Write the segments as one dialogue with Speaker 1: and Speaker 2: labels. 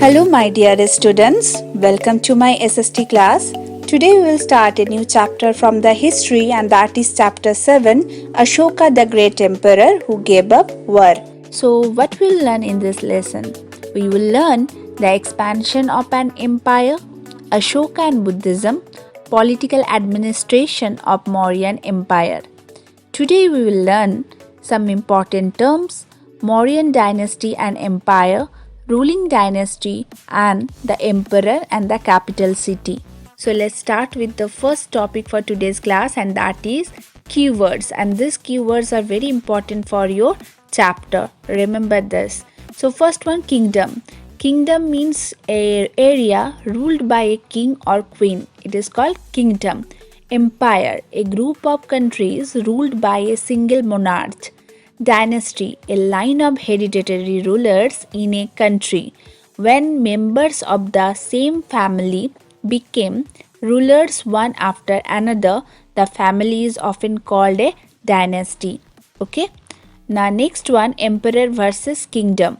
Speaker 1: Hello, my dear students. Welcome to my SST class. Today we will start a new chapter from the history, and that is chapter 7, Ashoka the Great Emperor who gave up war. So, what we'll learn in this lesson? We will learn the expansion of an empire, Ashoka and Buddhism, political administration of Mauryan Empire. Today we will learn some important terms, Mauryan dynasty and empire, ruling dynasty, and the emperor and the capital city. So let's start with the first topic for today's class, and that is keywords. And these keywords are very important for your chapter. Remember this. So first one, kingdom. Kingdom means an area ruled by a king or queen. It is called kingdom. Empire, a group of countries ruled by a single monarch. Dynasty, a line of hereditary rulers in a country. When members of the same family became rulers one after another, the family is often called a dynasty. Okay. Now next one, emperor versus kingdom.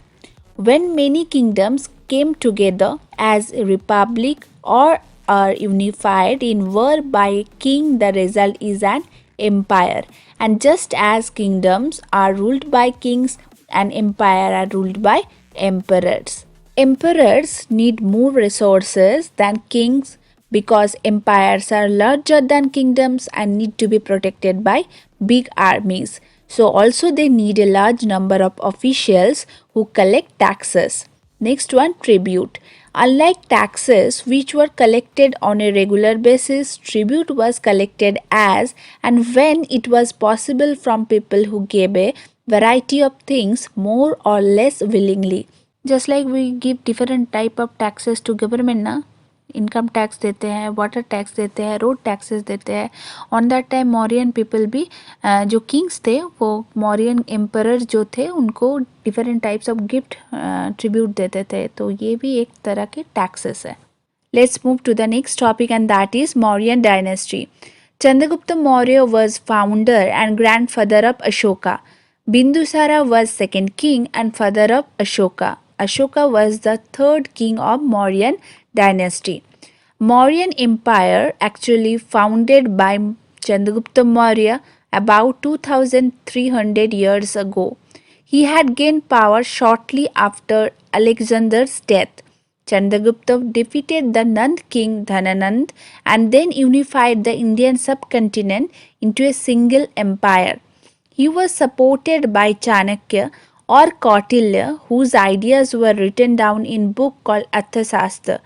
Speaker 1: When many kingdoms came together as a republic or are unified in war by a king, the result is an empire. And just as kingdoms are ruled by kings, and empire are ruled by emperors. Emperors need more resources than kings because empires are larger than kingdoms and need to be protected by big armies. So also they need a large number of officials who collect taxes. Next one, tribute. Unlike taxes which were collected on a regular basis, tribute was collected as and when it was possible from people who gave a variety of things more or less willingly. Just like we give different type of taxes to government ना, income tax देते हैं, water tax देते हैं, road taxes देते हैं. On that time Mauryan people भी जो Kings थे वो मौर्यन एम्परर जो थे उनको different types of gift tribute देते थे. तो ये भी एक तरह के टैक्सेस है. Let's move to the next topic, and that is Mauryan dynasty. Chandragupta Maurya was founder and grandfather of Ashoka. Bindusara was second king and father of Ashoka. Ashoka was the third king of Mauryan dynasty. Mauryan Empire actually founded by Chandragupta Maurya about 2300 years ago. He had gained power shortly after Alexander's death. Chandragupta defeated the Nand king Dhananand and then unified the Indian subcontinent into a single empire. He was supported by Chanakya or Kautilya, whose ideas were written down in a book called Arthashastra.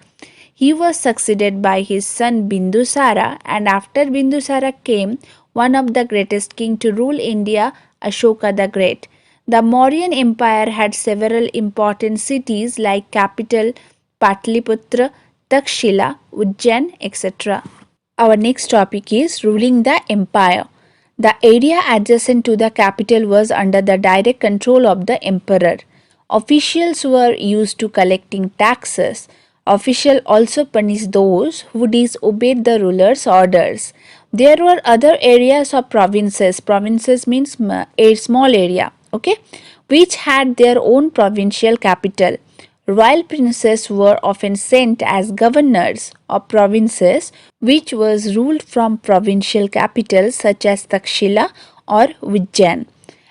Speaker 1: He was succeeded by his son Bindusara, and after Bindusara came one of the greatest kings to rule India, Ashoka the Great. The Mauryan Empire had several important cities like capital Patliputra, Takshila, Ujjain, etc. Our next topic is ruling the empire. The area adjacent to the capital was under the direct control of the emperor. Officials were used to collecting taxes. Officials also punished those who disobeyed the ruler's orders. There were other areas of provinces. Provinces means a small area, okay, which had their own provincial capital. Royal princes were often sent as governors of provinces which was ruled from provincial capitals such as Takshila or Ujjain.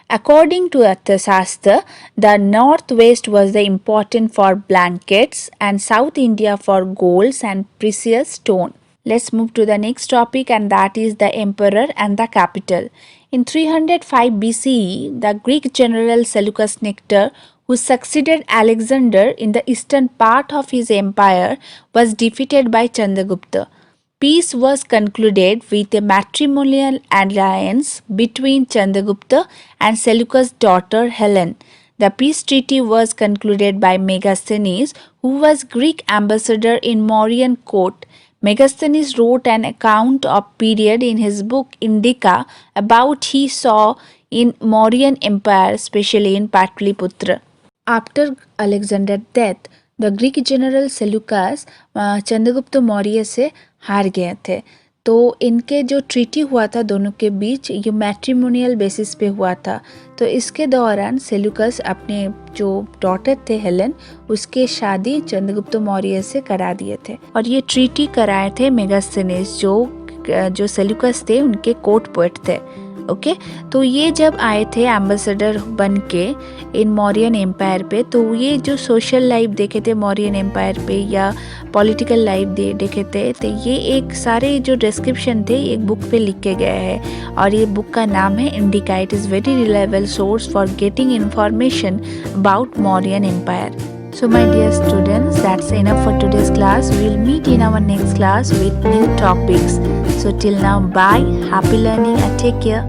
Speaker 1: According to Arthashastra, the northwest was the important for blankets and South India for golds and precious stone. Let's move to the next topic, and that is the emperor and the capital. In 305 BCE, the Greek general Seleucus Nectar, who succeeded Alexander in the eastern part of his empire, was defeated by Chandragupta. Peace was concluded with a matrimonial alliance between Chandragupta and Seleucus' daughter Helen. The peace treaty was concluded by Megasthenes, who was Greek ambassador in Mauryan court. Megasthenes wrote an account of period in his book Indica about he saw in Mauryan Empire, especially in Patliputra. After Alexander's death, the Greek general Seleucus Chandragupta Maurya से हार गए थे. तो इनके जो treaty हुआ था दोनों के बीच, ये मैट्रिमोनियल बेसिस पे हुआ था। तो इसके दौरान सेल्यूकस अपने जो डॉटर थे हेलेन, उसके शादी चंद्रगुप्त मौर्य से करा दिए थे। और ये ट्रीटी कराए थे मेगास्थनीज, जो सेल्यूकस थे उनके कोर्ट पोएट थे। ओके तो ये जब आए थे एम्बेसडर बन के इन मौर्यन एम्पायर पे, तो ये जो सोशल लाइफ देखे थे मौर्यन एम्पायर पे या पॉलिटिकल लाइफ देखे थे, तो ये एक सारे जो डिस्क्रिप्शन थे एक बुक पे लिख के गए हैं। और ये बुक का नाम है Indica. It is very reliable source for getting information about Mauryan empire. So my dear students, that's enough for today's class. We will meet in our next class with new topics. So till now, bye, happy learning and take care.